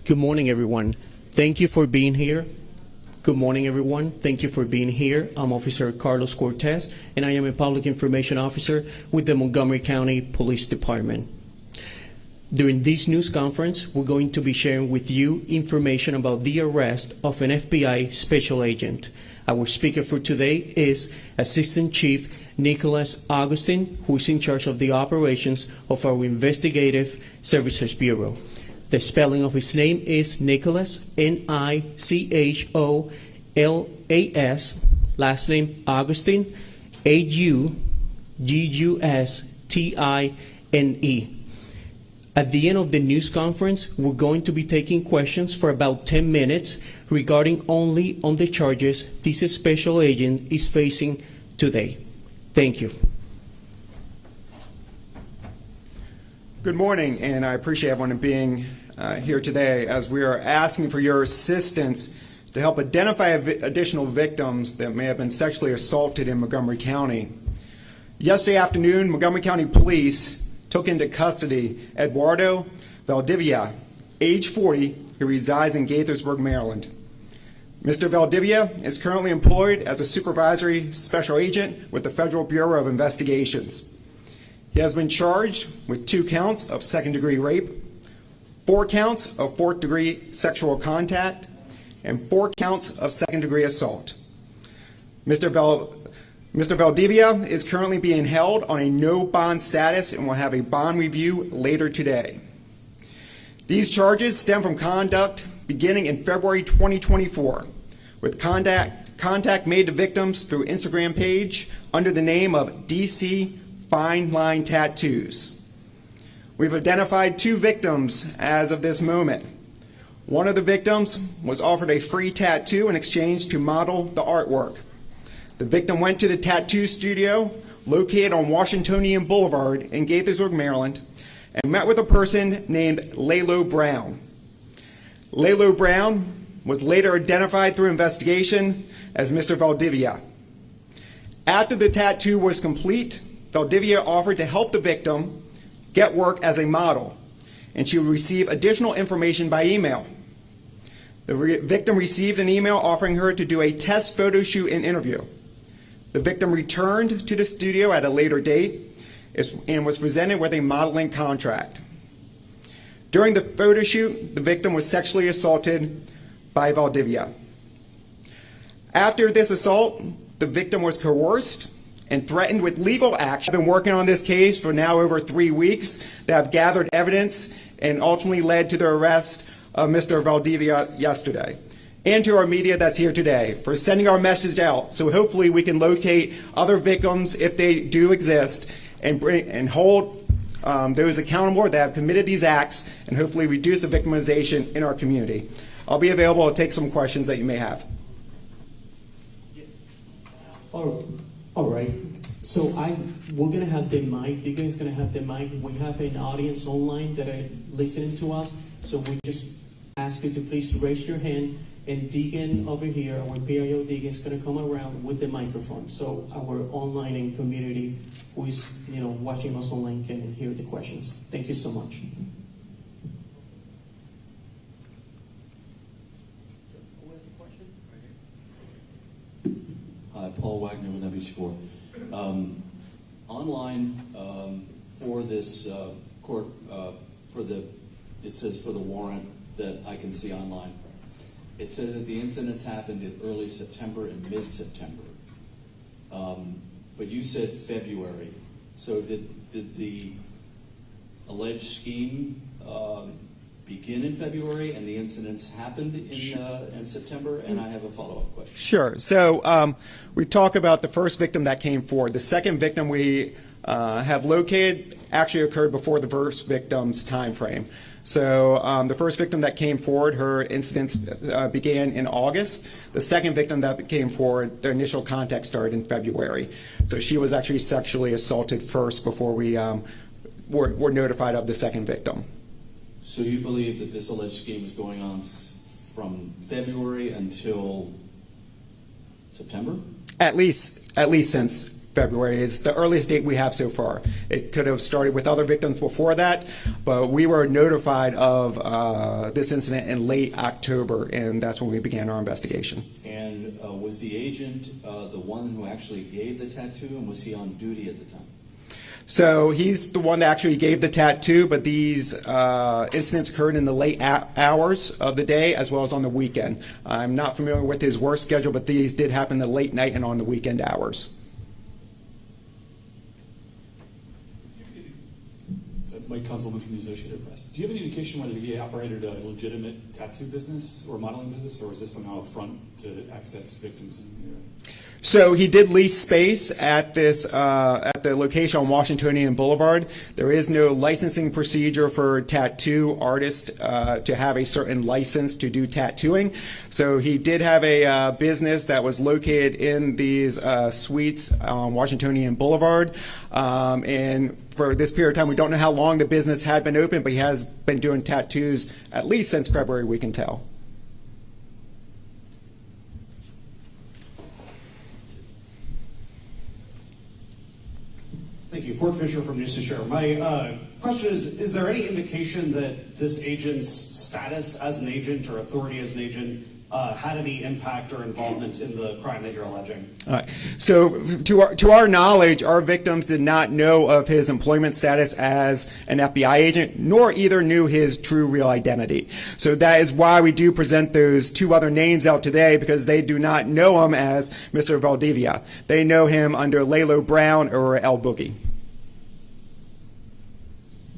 Good morning, everyone. Thank you for being here. Good morning, everyone. Thank you for being here. I'm Officer Carlos Cortez, and I am a Public Information Officer with the Montgomery County Police Department. During this news conference, we're going to be sharing with you information about the arrest of an FBI special agent. Our speaker for today is Assistant Chief Nicholas Augustine, who is in charge of the operations of our Investigative Services Bureau. The spelling of his name is Nicholas, Nicholas, last name Augustine, Augustine. At the end of the news conference, we're going to be taking questions for about 10 minutes regarding only on the charges this special agent is facing today. Thank you. Good morning, and I appreciate everyone being here today as we are asking for your assistance to help identify additional victims that may have been sexually assaulted in Montgomery County. Yesterday afternoon, Montgomery County Police took into custody Eduardo Valdivia, age 40, who resides in Gaithersburg, Maryland. Mr. Valdivia is currently employed as a supervisory special agent with the Federal Bureau of Investigations. He has been charged with 2 counts of second-degree rape, 4 counts of fourth-degree sexual contact, and 4 counts of second-degree assault. Mr. Valdivia is currently being held on a no-bond status and will have a bond review later today. These charges stem from conduct beginning in February 2024, with contact made to victims through Instagram page under the name of DC Fine Line Tattoos. We've identified 2 victims as of this moment. One of the victims was offered a free tattoo in exchange to model the artwork. The victim went to the tattoo studio located on Washingtonian Boulevard in Gaithersburg, Maryland, and met with a person named Lalo Brown. Lalo Brown was later identified through investigation as Mr. Valdivia. After the tattoo was complete, Valdivia offered to help the victim get work as a model, and she would receive additional information by email. The victim received an email offering her to do a test photo shoot and interview. The victim returned to the studio at a later date and was presented with a modeling contract. During the photo shoot, the victim was sexually assaulted by Valdivia. After this assault, the victim was coerced and threatened with legal action. I've been working on this case for now over 3 weeks that have gathered evidence and ultimately led to the arrest of Mr. Valdivia yesterday, and to our media that's here today for sending our message out. So hopefully we can locate other victims if they do exist and hold those accountable that have committed these acts and hopefully reduce the victimization in our community. I'll be available to take some questions that you may have. Yes. All right. So we're gonna have the mic. You guys gonna have the mic. We have an audience online that are listening to us. So we just ask you to please raise your hand, and Deegan over here, our PIO Deegan, is going to come around with the microphone, so our online and community who is watching us online can hear the questions. Thank you so much. Who has a question? Hi, Paul Wagner with WC4. Online for this court, it says for the warrant that I can see online. It says that the incidents happened in early September and mid-September. But you said February. So did the alleged scheme begin in February and the incidents happened in September? And I have a follow-up question. Sure. So we talk about the first victim that came forward. The second victim we have located actually occurred before the first victim's time frame. So the first victim that came forward, her incidents began in August. The second victim that came forward, their initial contact started in February. So she was actually sexually assaulted first before we were notified of the second victim. So you believe that this alleged scheme is going on from February until September? At least since February. It's the earliest date we have so far. It could have started with other victims before that, but we were notified of this incident in late October, and that's when we began our investigation. And was the agent the one who actually gave the tattoo, and was he on duty at the time? So he's the one that actually gave the tattoo, but these incidents occurred in the late hours of the day as well as on the weekend. I'm not familiar with his work schedule, but these did happen in the late night and on the weekend hours. Mike Kunzelman from the Associated Press. Do you have any indication whether he operated a legitimate tattoo business or modeling business, or is this somehow a front to access victims in the area? So he did lease space at this at the location on Washingtonian Boulevard. There is no licensing procedure for tattoo artists to have a certain license to do tattooing. So he did have a business that was located in these suites on Washingtonian Boulevard, and for this period of time, we don't know how long the business had been open, but he has been doing tattoos at least since February, we can tell. Thank you. Fort Fisher from News to Share. My question is there any indication that this agent's status as an agent or authority as an agent had any impact or involvement in the crime that you're alleging? All right. So to our knowledge, our victims did not know of his employment status as an FBI agent, nor either knew his true real identity. So that is why we do present those two other names out today, because they do not know him as Mr. Valdivia. They know him under Lalo Brown or El Boogie.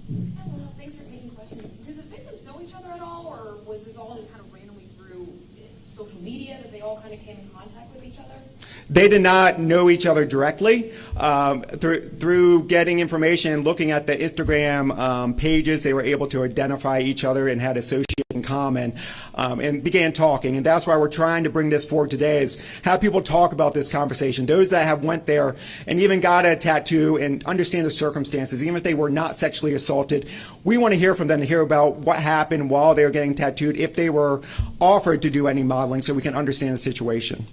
Hello, thanks for taking questions. Did the victims know each other at all, or was this all just kind of randomly through social media that they all kind of came in contact with each other? They did not know each other directly. Through getting information and looking at the Instagram pages, they were able to identify each other and had associates in common, and began talking. And that's why we're trying to bring this forward today, is have people talk about this conversation. Those that have went there and even got a tattoo and understand the circumstances, even if they were not sexually assaulted, we want to hear from them, to hear about what happened while they were getting tattooed, if they were offered to do any modeling, so we can understand the situation.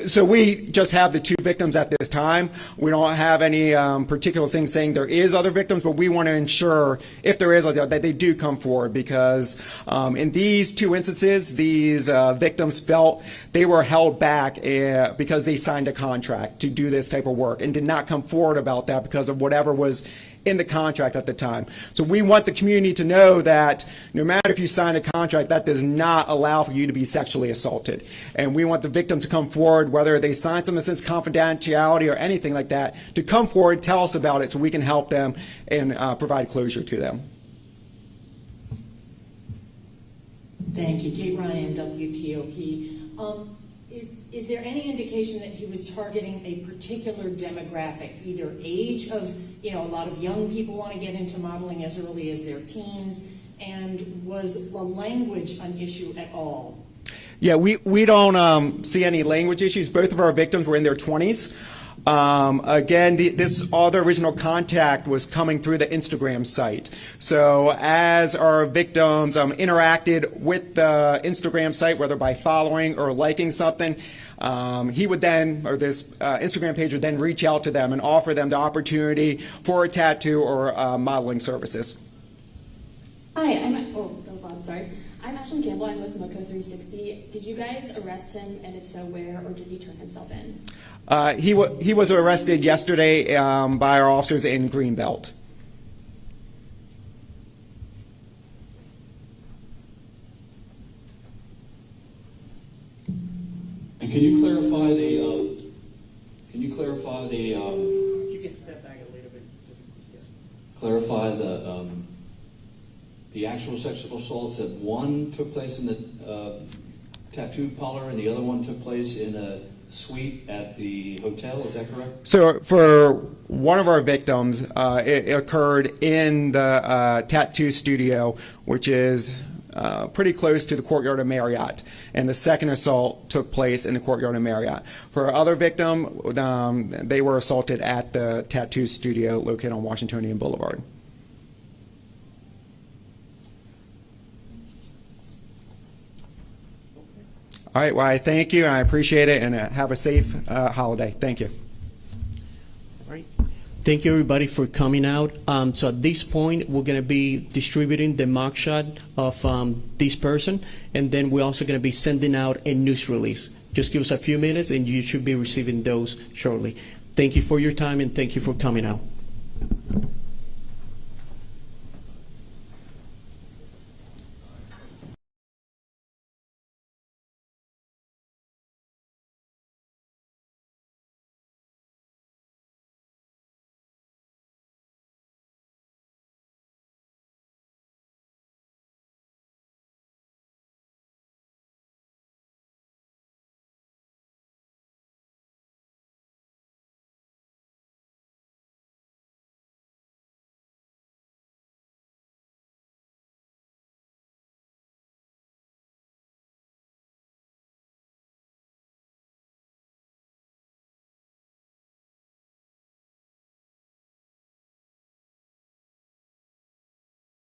So we just have the two victims at this time. We don't have any particular things saying there is other victims, but we want to ensure, if there is, that they do come forward, because in these two instances, these victims felt they were held back because they signed a contract to do this type of work and did not come forward about that because of whatever was in the contract at the time. So we want the community to know that no matter if you sign a contract, that does not allow for you to be sexually assaulted. And we want the victim to come forward, whether they sign something that says confidentiality or anything like that, to come forward, tell us about it so we can help them and provide closure to them. Thank you. Kate Ryan, WTOP. Is there any indication that he was targeting a particular demographic, either age of, a lot of young people want to get into modeling as early as their teens, and was the language an issue at all? Yeah, we don't see any language issues. Both of our victims were in their 20s. Again, this all the original contact was coming through the Instagram site. So as our victims interacted with the Instagram site, whether by following or liking something, he would then, or this Instagram page would then reach out to them and offer them the opportunity for a tattoo or modeling services. Hi, that was loud, sorry. I'm Ashlyn Campbell, I'm with Moco 360. Did you guys arrest him, and if so, where, or did he turn himself in? He was arrested yesterday by our officers in Greenbelt. And can you clarify the? You can step back a little bit. Yes. Clarify the actual sexual assaults, that one took place in the tattoo parlor and the other one took place in a suite at the hotel. Is that correct? So for one of our victims, it occurred in the tattoo studio, which is pretty close to the courtyard of Marriott, and the second assault took place in the courtyard of Marriott. For our other victim, they were assaulted at the tattoo studio located on Washingtonian Boulevard. All right, well, I thank you, and I appreciate it, and have a safe holiday. Thank you. All right. Thank you, everybody, for coming out. So at this point, we're going to be distributing the mugshot of this person, and then we're also going to be sending out a news release. Just give us a few minutes, and you should be receiving those shortly. Thank you for your time, and thank you for coming out.